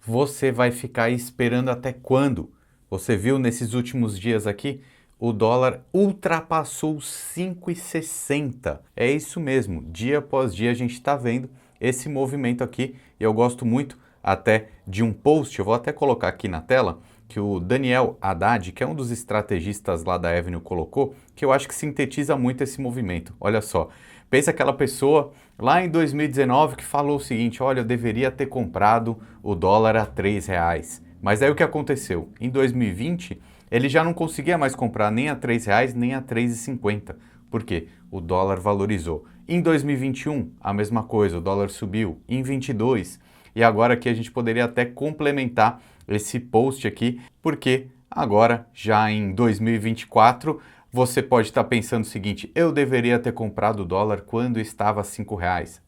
Você vai ficar esperando até quando? Você viu nesses últimos dias aqui, o dólar ultrapassou os 5,60. É isso mesmo, dia após dia a gente está vendo esse movimento aqui. E eu gosto muito até de um post, eu vou até colocar aqui na tela, que o Daniel Haddad, que é um dos estrategistas lá da Avenue, colocou, que eu acho que sintetiza muito esse movimento. Olha só, pensa aquela pessoa lá em 2019 que falou o seguinte: olha, eu deveria ter comprado o dólar a R$ 3. Mas aí o que aconteceu? Em 2020, ele já não conseguia mais comprar nem a R$ 3 nem a 3,50. Por quê? O dólar valorizou. Em 2021, a mesma coisa, o dólar subiu. Em 22, e agora aqui a gente poderia até complementar esse post aqui, porque agora, já em 2024, você pode estar pensando o seguinte: eu deveria ter comprado o dólar quando estava a R$ 5,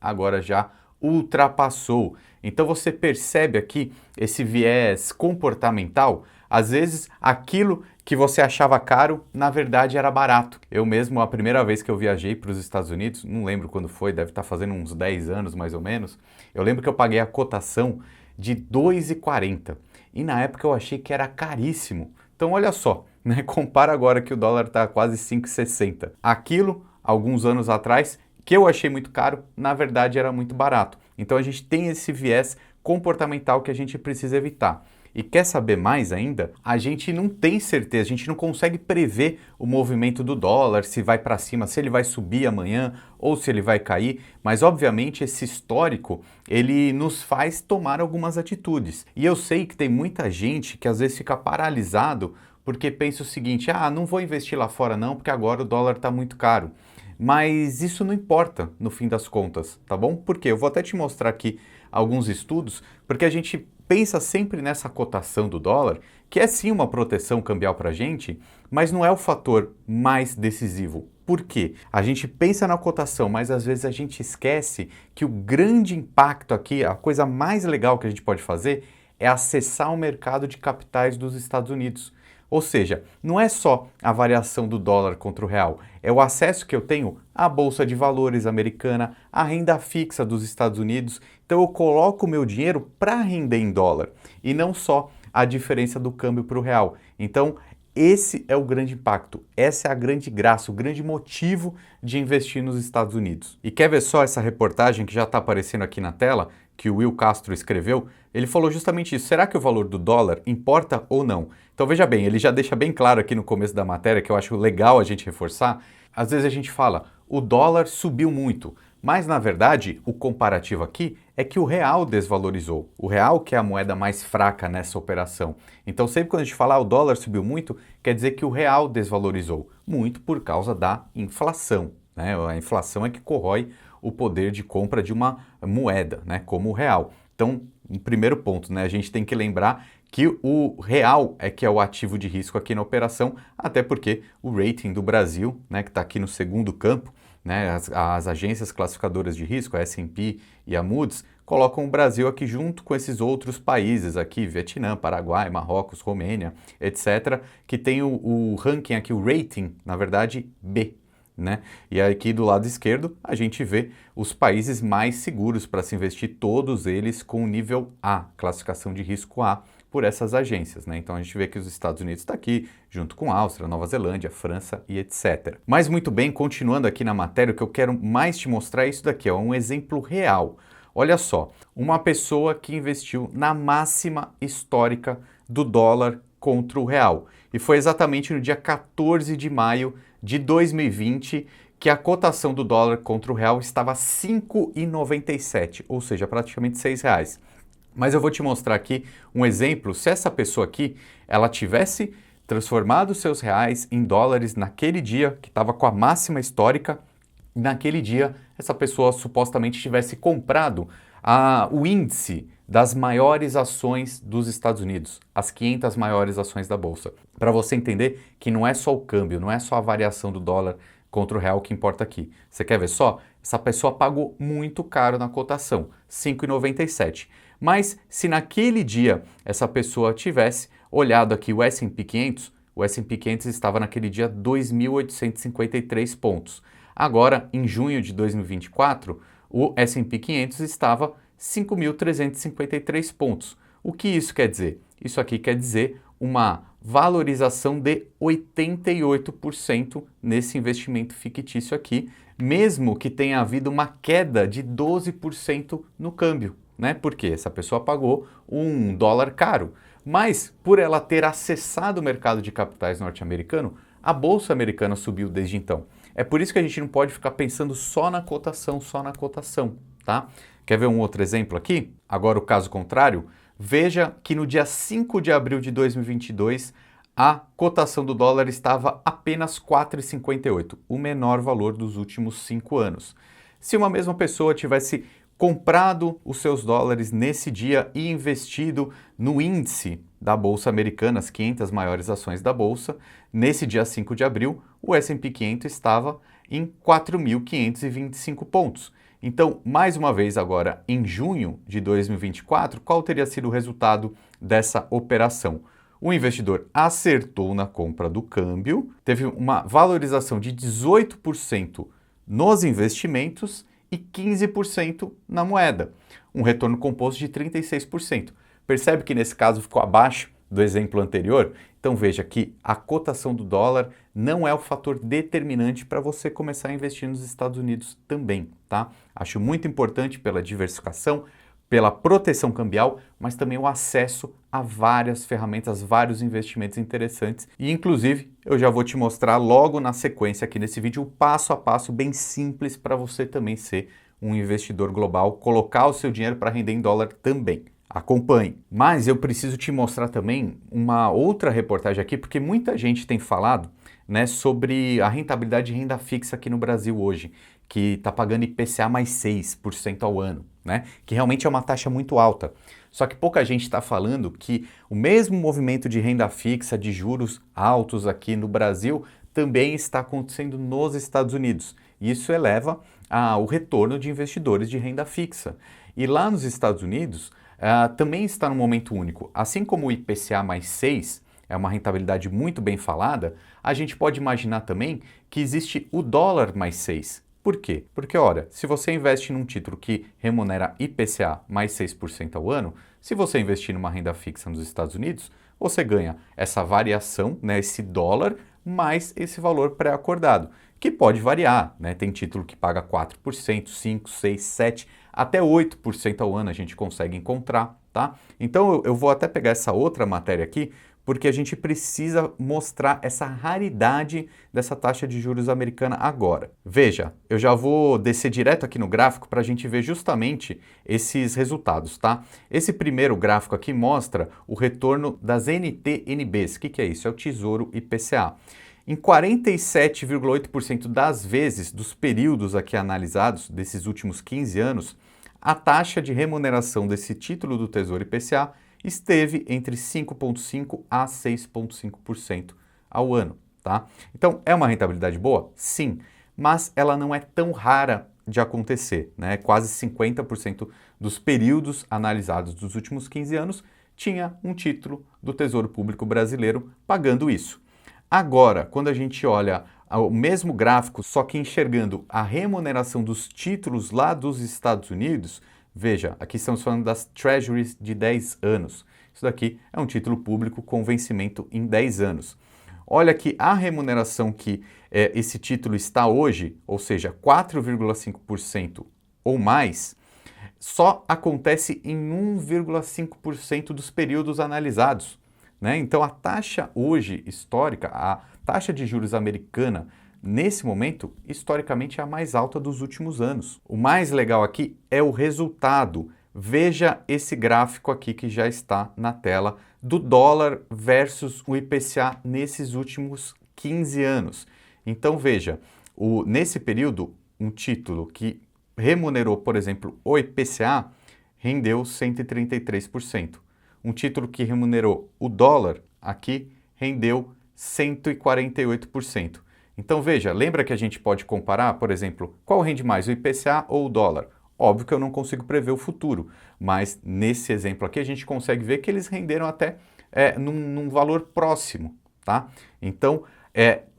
agora já ultrapassou. Então você percebe aqui esse viés comportamental. Às vezes aquilo que você achava caro, na verdade era barato. Eu mesmo, a primeira vez que eu viajei para os Estados Unidos, não lembro quando foi, deve estar fazendo uns 10 anos mais ou menos, eu lembro que eu paguei a cotação de 2,40 e na época eu achei que era caríssimo. Então olha só, né? Compara agora que o dólar está quase 5,60. Aquilo, alguns anos atrás, que eu achei muito caro, na verdade era muito barato. Então a gente tem esse viés comportamental que a gente precisa evitar. E quer saber mais ainda? A gente não tem certeza, a gente não consegue prever o movimento do dólar, se vai para cima, se ele vai subir amanhã ou se ele vai cair, mas obviamente esse histórico, ele nos faz tomar algumas atitudes. E eu sei que tem muita gente que às vezes fica paralisado porque pensa o seguinte: ah, não vou investir lá fora não, porque agora o dólar está muito caro. Mas isso não importa no fim das contas, tá bom? Porque eu vou até te mostrar aqui alguns estudos, porque a gente pensa sempre nessa cotação do dólar, que é sim uma proteção cambial para a gente, mas não é o fator mais decisivo. Por quê? A gente pensa na cotação, mas às vezes a gente esquece que o grande impacto aqui, a coisa mais legal que a gente pode fazer é acessar o mercado de capitais dos Estados Unidos. Ou seja, não é só a variação do dólar contra o real, é o acesso que eu tenho à Bolsa de Valores americana, à renda fixa dos Estados Unidos. Então eu coloco o meu dinheiro para render em dólar e não só a diferença do câmbio para o real. Então esse é o grande impacto, essa é a grande graça, o grande motivo de investir nos Estados Unidos. E quer ver só essa reportagem que já está aparecendo aqui na tela, que o Will Castro escreveu? Ele falou justamente isso: será que o valor do dólar importa ou não? Então veja bem, ele já deixa bem claro aqui no começo da matéria, que eu acho legal a gente reforçar. Às vezes a gente fala, o dólar subiu muito, mas na verdade o comparativo aqui é que o real desvalorizou. O real que é a moeda mais fraca nessa operação. Então sempre quando a gente fala o dólar subiu muito, quer dizer que o real desvalorizou. Muito por causa da inflação, né? A inflação é que corrói o poder de compra de uma moeda, né? Como o real. Então, um primeiro ponto, né? A gente tem que lembrar que o real é que é o ativo de risco aqui na operação, até porque o rating do Brasil, né, que está aqui no segundo campo, né, as agências classificadoras de risco, a S&P e a Moody's, colocam o Brasil aqui junto com esses outros países aqui, Vietnã, Paraguai, Marrocos, Romênia, etc., que tem o ranking aqui, o rating, na verdade, B. Né? E aqui do lado esquerdo a gente vê os países mais seguros para se investir, todos eles com nível A, classificação de risco A, por essas agências, né? Então a gente vê que os Estados Unidos está aqui, junto com a Áustria, Nova Zelândia, França e etc. Mas muito bem, continuando aqui na matéria, o que eu quero mais te mostrar é isso daqui, ó, um exemplo real. Olha só, uma pessoa que investiu na máxima histórica do dólar contra o real. E foi exatamente no dia 14 de maio de 2020 que a cotação do dólar contra o real estava 5,97, ou seja, praticamente R$ 6. Mas eu vou te mostrar aqui um exemplo. Se essa pessoa aqui, ela tivesse transformado seus reais em dólares naquele dia, que estava com a máxima histórica, naquele dia essa pessoa supostamente tivesse comprado o índice das maiores ações dos Estados Unidos, as 500 maiores ações da Bolsa. Para você entender que não é só o câmbio, não é só a variação do dólar contra o real que importa aqui. Você quer ver só? Essa pessoa pagou muito caro na cotação, R$ 5,97. Mas se naquele dia essa pessoa tivesse olhado aqui o S&P 500, o S&P 500 estava naquele dia 2.853 pontos. Agora, em junho de 2024, o S&P 500 estava 5.353 pontos. O que isso quer dizer? Isso aqui quer dizer uma valorização de 88% nesse investimento fictício aqui, mesmo que tenha havido uma queda de 12% no câmbio, né? Porque essa pessoa pagou um dólar caro. Mas, por ela ter acessado o mercado de capitais norte-americano, a bolsa americana subiu desde então. É por isso que a gente não pode ficar pensando só na cotação, tá? Quer ver um outro exemplo aqui? Agora o caso contrário. Veja que no dia 5 de abril de 2022, a cotação do dólar estava apenas 4,58, o menor valor dos últimos 5 anos. Se uma mesma pessoa tivesse comprado os seus dólares nesse dia e investido no índice da Bolsa Americana, as 500 maiores ações da Bolsa, nesse dia 5 de abril, o S&P 500 estava em 4.525 pontos. Então, mais uma vez agora, em junho de 2024, qual teria sido o resultado dessa operação? O investidor acertou na compra do câmbio, teve uma valorização de 18% nos investimentos e 15% na moeda, um retorno composto de 36%. Percebe que nesse caso ficou abaixo do exemplo anterior? Então veja que a cotação do dólar não é o fator determinante para você começar a investir nos Estados Unidos também, tá? Acho muito importante pela diversificação, pela proteção cambial, mas também o acesso a várias ferramentas, vários investimentos interessantes. E inclusive eu já vou te mostrar logo na sequência aqui nesse vídeo o passo a passo bem simples para você também ser um investidor global, colocar o seu dinheiro para render em dólar também. Acompanhe. Mas eu preciso te mostrar também uma outra reportagem aqui, porque muita gente tem falado, né, sobre a rentabilidade de renda fixa aqui no Brasil hoje, que está pagando IPCA mais 6% ao ano, né, que realmente é uma taxa muito alta. Só que pouca gente está falando que o mesmo movimento de renda fixa, de juros altos aqui no Brasil, também está acontecendo nos Estados Unidos. E isso eleva o retorno de investidores de renda fixa. E lá nos Estados Unidos, também está num momento único. Assim como o IPCA mais 6 é uma rentabilidade muito bem falada, a gente pode imaginar também que existe o dólar mais 6. Por quê? Porque, ora, se você investe num título que remunera IPCA mais 6% ao ano, se você investir numa renda fixa nos Estados Unidos, você ganha essa variação, né, esse dólar, mais esse valor pré-acordado, que pode variar, né? Tem título que paga 4%, 5%, 6%, 7%, até 8% ao ano a gente consegue encontrar, tá? Então eu vou até pegar essa outra matéria aqui, porque a gente precisa mostrar essa raridade dessa taxa de juros americana agora. Veja, eu já vou descer direto aqui no gráfico para a gente ver justamente esses resultados, tá? Esse primeiro gráfico aqui mostra o retorno das NTNBs. O que é isso? É o Tesouro IPCA. Em 47,8% das vezes dos períodos aqui analisados, desses últimos 15 anos, a taxa de remuneração desse título do Tesouro IPCA esteve entre 5,5% a 6,5% ao ano, tá? Então, é uma rentabilidade boa? Sim, mas ela não é tão rara de acontecer, né? Quase 50% dos períodos analisados dos últimos 15 anos tinha um título do Tesouro Público Brasileiro pagando isso. Agora, quando a gente olha o mesmo gráfico, só que enxergando a remuneração dos títulos lá dos Estados Unidos, veja, aqui estamos falando das Treasuries de 10 anos. Isso daqui é um título público com vencimento em 10 anos. Olha que a remuneração que esse título está hoje, ou seja, 4,5% ou mais, só acontece em 1,5% dos períodos analisados, né? Então a taxa hoje histórica, a taxa de juros americana, nesse momento, historicamente é a mais alta dos últimos anos. O mais legal aqui é o resultado. Veja esse gráfico aqui que já está na tela do dólar versus o IPCA nesses últimos 15 anos. Então veja, nesse período, um título que remunerou, por exemplo, o IPCA, rendeu 133%. Um título que remunerou o dólar, aqui, rendeu 148%. Então veja, lembra que a gente pode comparar, por exemplo, qual rende mais, o IPCA ou o dólar? Óbvio que eu não consigo prever o futuro, mas nesse exemplo aqui a gente consegue ver que eles renderam até num valor próximo, tá? Então,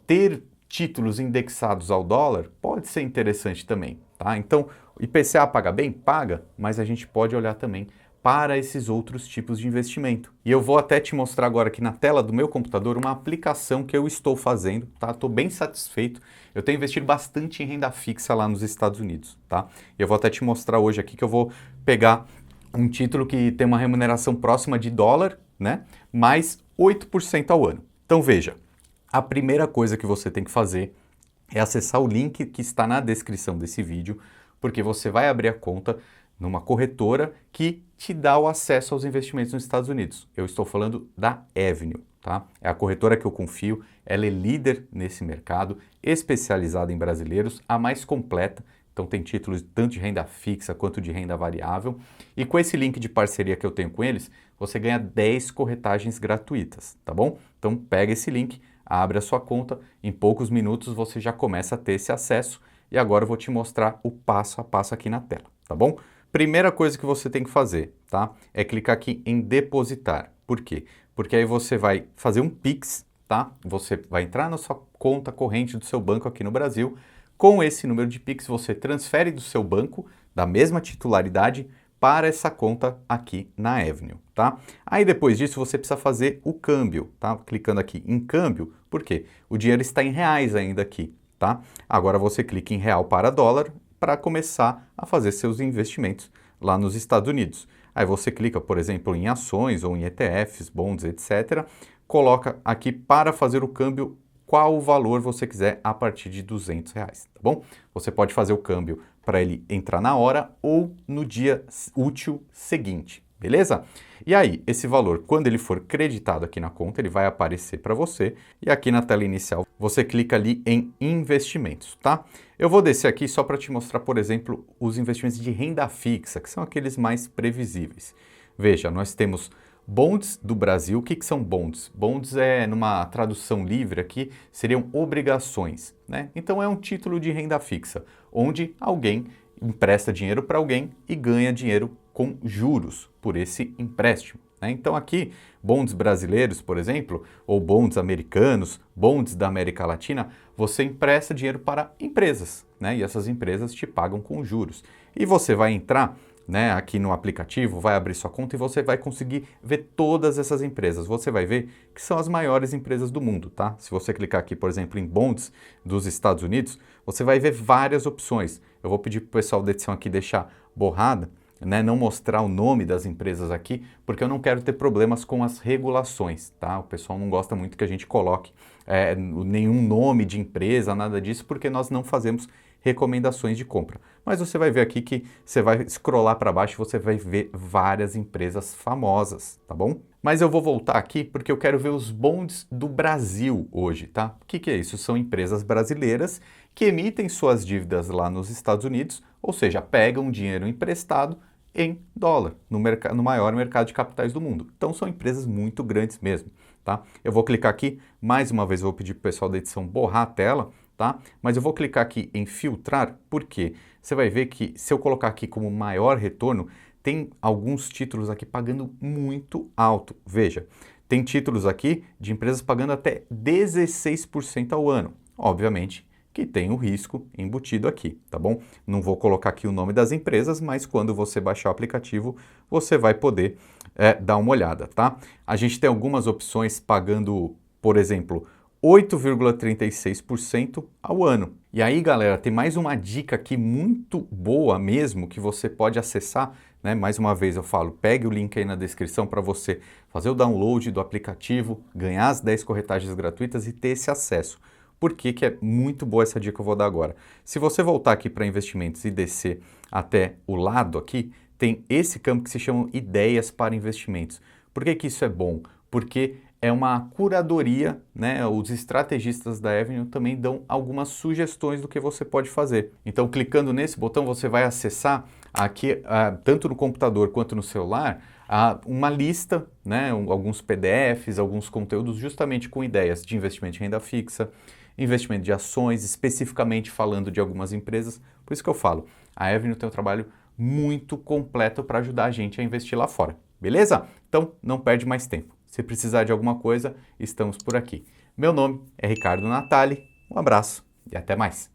ter títulos indexados ao dólar pode ser interessante também, tá? Então, o IPCA paga bem? Paga, mas a gente pode olhar também para esses outros tipos de investimento. E eu vou até te mostrar agora aqui na tela do meu computador uma aplicação que eu estou fazendo, tá? Estou bem satisfeito. Eu tenho investido bastante em renda fixa lá nos Estados Unidos, tá? E eu vou até te mostrar hoje aqui que eu vou pegar um título que tem uma remuneração próxima de dólar, né? Mais 8% ao ano. Então veja, a primeira coisa que você tem que fazer é acessar o link que está na descrição desse vídeo, porque você vai abrir a conta numa corretora que te dá o acesso aos investimentos nos Estados Unidos. Eu estou falando da Avenue, tá? É a corretora que eu confio, ela é líder nesse mercado, especializada em brasileiros, a mais completa, então tem títulos tanto de renda fixa quanto de renda variável. E com esse link de parceria que eu tenho com eles, você ganha 10 corretagens gratuitas, tá bom? Então pega esse link, abre a sua conta, em poucos minutos você já começa a ter esse acesso e agora eu vou te mostrar o passo a passo aqui na tela, tá bom? Primeira coisa que você tem que fazer, tá? É clicar aqui em depositar. Por quê? Porque aí você vai fazer um Pix, tá? Você vai entrar na sua conta corrente do seu banco aqui no Brasil. Com esse número de Pix, você transfere do seu banco, da mesma titularidade, para essa conta aqui na Avenue, tá? Aí depois disso você precisa fazer o câmbio, tá? Clicando aqui em câmbio, por quê? O dinheiro está em reais ainda aqui, tá? Agora você clica em real para dólar para começar a fazer seus investimentos lá nos Estados Unidos. Aí você clica, por exemplo, em ações ou em ETFs, bonds, etc. Coloca aqui para fazer o câmbio qual o valor você quiser a partir de R$200, tá bom? Você pode fazer o câmbio para ele entrar na hora ou no dia útil seguinte, beleza? E aí, esse valor, quando ele for creditado aqui na conta, ele vai aparecer para você e aqui na tela inicial você clica ali em investimentos, tá? Eu vou descer aqui só para te mostrar, por exemplo, os investimentos de renda fixa, que são aqueles mais previsíveis. Veja, nós temos bonds do Brasil. O que são bonds? Bonds é, numa tradução livre aqui, seriam obrigações, né? Então é um título de renda fixa, onde alguém empresta dinheiro para alguém e ganha dinheiro com juros por esse empréstimo, né? Então aqui, bonds brasileiros, por exemplo, ou bonds americanos, bonds da América Latina, você empresta dinheiro para empresas, né? E essas empresas te pagam com juros. E você vai entrar, né, aqui no aplicativo, vai abrir sua conta e você vai conseguir ver todas essas empresas. Você vai ver que são as maiores empresas do mundo, tá? Se você clicar aqui, por exemplo, em bonds dos Estados Unidos, você vai ver várias opções. Eu vou pedir para o pessoal da edição aqui deixar borrada, né, não mostrar o nome das empresas aqui, porque eu não quero ter problemas com as regulações, tá? O pessoal não gosta muito que a gente coloque nenhum nome de empresa, nada disso, porque nós não fazemos recomendações de compra. Mas você vai ver aqui que você vai scrollar para baixo e você vai ver várias empresas famosas, tá bom? Mas eu vou voltar aqui porque eu quero ver os bonds do Brasil hoje, tá? O que é isso? São empresas brasileiras que emitem suas dívidas lá nos Estados Unidos, ou seja, pegam dinheiro emprestado em dólar, no maior mercado de capitais do mundo. Então são empresas muito grandes mesmo, tá? Eu vou clicar aqui, mais uma vez eu vou pedir para o pessoal da edição borrar a tela, tá? Mas eu vou clicar aqui em filtrar, porque você vai ver que se eu colocar aqui como maior retorno, tem alguns títulos aqui pagando muito alto. Veja, tem títulos aqui de empresas pagando até 16% ao ano. Obviamente que tem o risco embutido aqui, tá bom? Não vou colocar aqui o nome das empresas, mas quando você baixar o aplicativo, você vai poder dar uma olhada, tá? A gente tem algumas opções pagando, por exemplo, 8,36% ao ano. E aí, galera, tem mais uma dica aqui muito boa mesmo que você pode acessar, né? Mais uma vez eu falo, pegue o link aí na descrição para você fazer o download do aplicativo, ganhar as 10 corretagens gratuitas e ter esse acesso. Por que que é muito boa essa dica que eu vou dar agora? Se você voltar aqui para investimentos e descer até o lado aqui, tem esse campo que se chama ideias para investimentos. Por que que isso é bom? Porque é uma curadoria, né? Os estrategistas da Avenue também dão algumas sugestões do que você pode fazer. Então, clicando nesse botão, você vai acessar aqui, tanto no computador quanto no celular, uma lista, né? Alguns PDFs, alguns conteúdos justamente com ideias de investimento de renda fixa, investimento de ações, especificamente falando de algumas empresas. Por isso que eu falo, a Avenue tem um trabalho muito completo para ajudar a gente a investir lá fora. Beleza? Então, não perde mais tempo. Se precisar de alguma coisa, estamos por aqui. Meu nome é Ricardo Natali, um abraço e até mais.